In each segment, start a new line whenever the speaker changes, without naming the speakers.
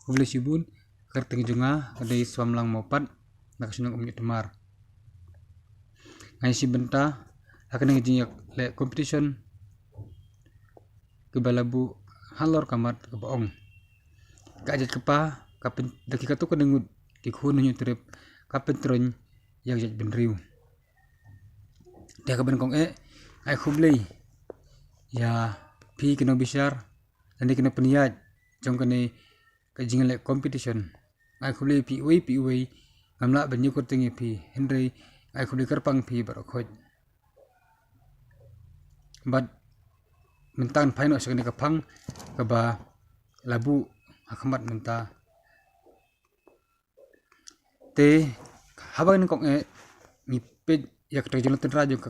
Hubli sibun kerting junga kadai swamlang mopat nakasunang temar ngai si benta akan ngejinyak le competition ke balabu halor kamat ke baong kajat kepa kapen daki katu kedengut kikhun nyu trip kapen tron yang jat benriu dia kaban kong ai hubli ya pi kena bisar dan kena peniat jong kene kajingan le competition ai hubli pi wei ngamla banyukur tingi pi henry ai hubli kerpang pi barokhoj but mentan paino sekene kapang kaba labu hakamat menta te haban kong ngipet yak terjun tenra jong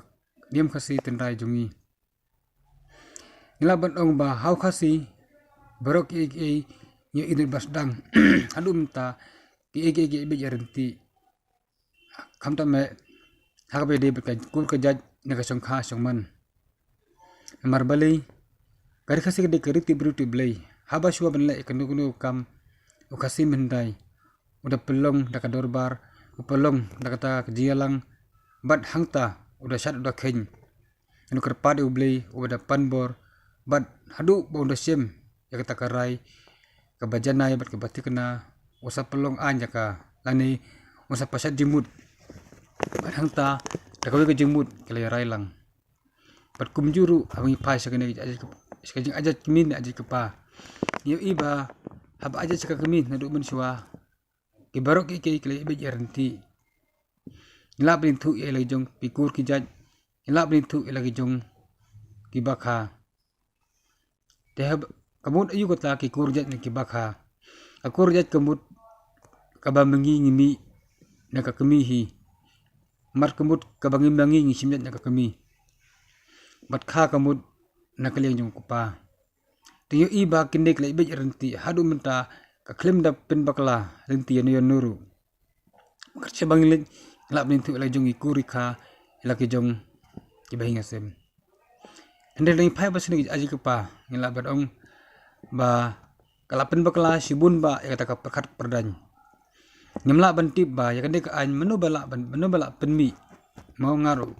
diam kasi tenra jongi nilaban ong ba hau kasi barok nyu idul basdang adu menta ki be jarenti kamta me hakabe de berkaj kul kejaj nakasong kha songman Amar balai kari kasi kede keriti beruti belai haba shua benle kenu kam ukasi mendai udah pelong daka dorbar upelong daka kejialang bad hangta udah syat udah keny anu kerpade ublei udah panbor bad hadu ba udah sem ya kata karai kabajana ya bad kebati kena usa pelong anja ka lani usa pasat jimut bad hangta daka we jimut kele railang bad kumjuru abangi pai sakene sekajing ajat kemin ajat kepa yo iba hab ajat saka kemin nadu mensua ke barok ke kele be jarenti ila brintu e lagi jong pikur ki jaj ila brintu e lagi jong ki bakha te hab kamut ayu kota ki kurjat ni ki bakha akur jat kamut kaba mengi ngimi naka kemihi mar kamut kabangi bangi ngisimjat naka kemi bat kha kamut nakaliang jong kupa tiyo iba kindek le be jarenti hadu menta ka klem da pen bakla renti yo nuru kerja bangilin lak bintu la jong ikuri kha la ki jong ki bahinga sem hande lai phai bas ni aji kepa ngila badong ba kalapen bakla sibun ba ya kata ka perkat perdan nyemla bantip ba ya kande ka an menu bala penmi mau ngaru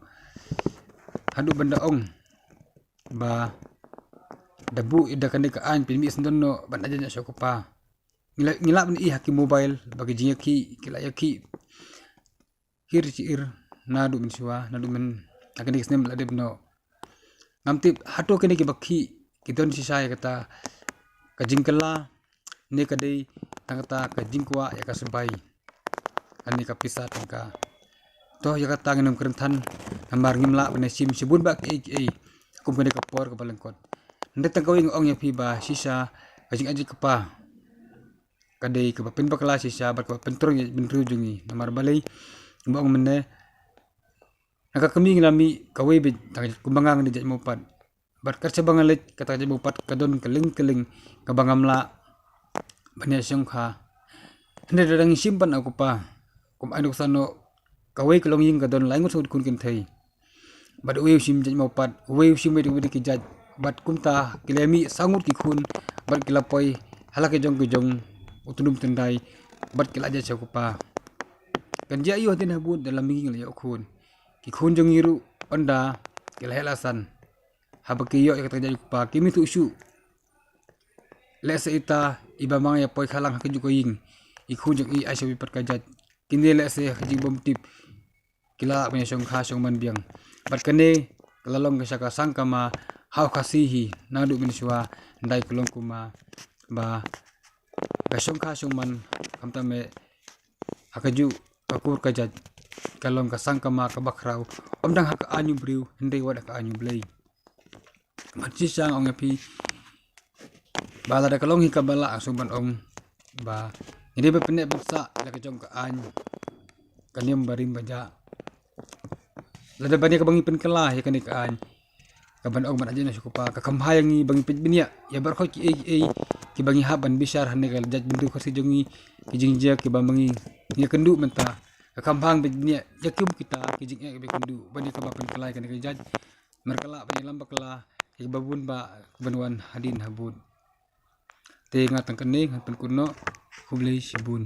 hadu benda ong ba dabu ida kande ka an penmi sendono ban aja nya sokopa ngila ben i haki mobile bagi jinya ki kila yaki hir nadu men siwa nadu men akan dikisnem lade beno ngamtip hato kene ki bakhi kidon sisa ya kata kajingkela ne kadai kata kajingkwa ya kasebai ani ka pisat ka to ya kata ngenom kerentan namar ngimla bene sim sibun bak kum kene kapor ka balengkot nde tangkawing ong ya piba sisa kajing aji kepa kadai ke bapen bakla sisa bar ka pentrong ya benru jungi namar balai mbong menne naka kami ngilami kawai be kumbangang di jaj mopat bar kerja bangalit kata jaj mopat kadon keling kabangamla banya songkha hande dadang simpan aku pa kum anu sano kawai kelonging kadon laingut sud kun thei bad we sim jaj mopat we sim be ki jaj bad kumta kilemi sangut ki khun bad kilapoi halake jong utulum tendai bad kilaja sakupa kan ja iyo tin habun dalam minging la yakun ki khun jong iru onda kilahelasan habaki yo kata jadi pa kimi tu su lesa ita iba mang ya poi khalang hakju ko ying ikhun jong i asabi perkajat kini lesa haji bom tip kila punya song kha song man biang bat kane kalalong ka sangka ma hau kasihi nadu miniswa ndai kulong kuma ba kasong kha song man kamta me akaju akur kajat kalong kasangka ma kabakrau omdang hak anyu briu hende wada ka anyu blei matsi sang ong api bala da kalong hikabala asuban ong ba ini bepene beksa la kajong ka an kaniam barim baja lada bani ka bangi pen kala ya kani ka an kaban ong man aja na sukupa kakamhayangi bangi pitbinya ya barkho ki bangi haban bisar hande kal jaj bintu khasi jongi ki jingjia ki bangi nya kendu menta kakambang bitbinya yakum kita ki jing be kendu bani ka bapen kala kani ka jaj merkala bani lambak kala ki babun ba banwan hadin habud te ngatang kene ngat pen kuno hublei sibun.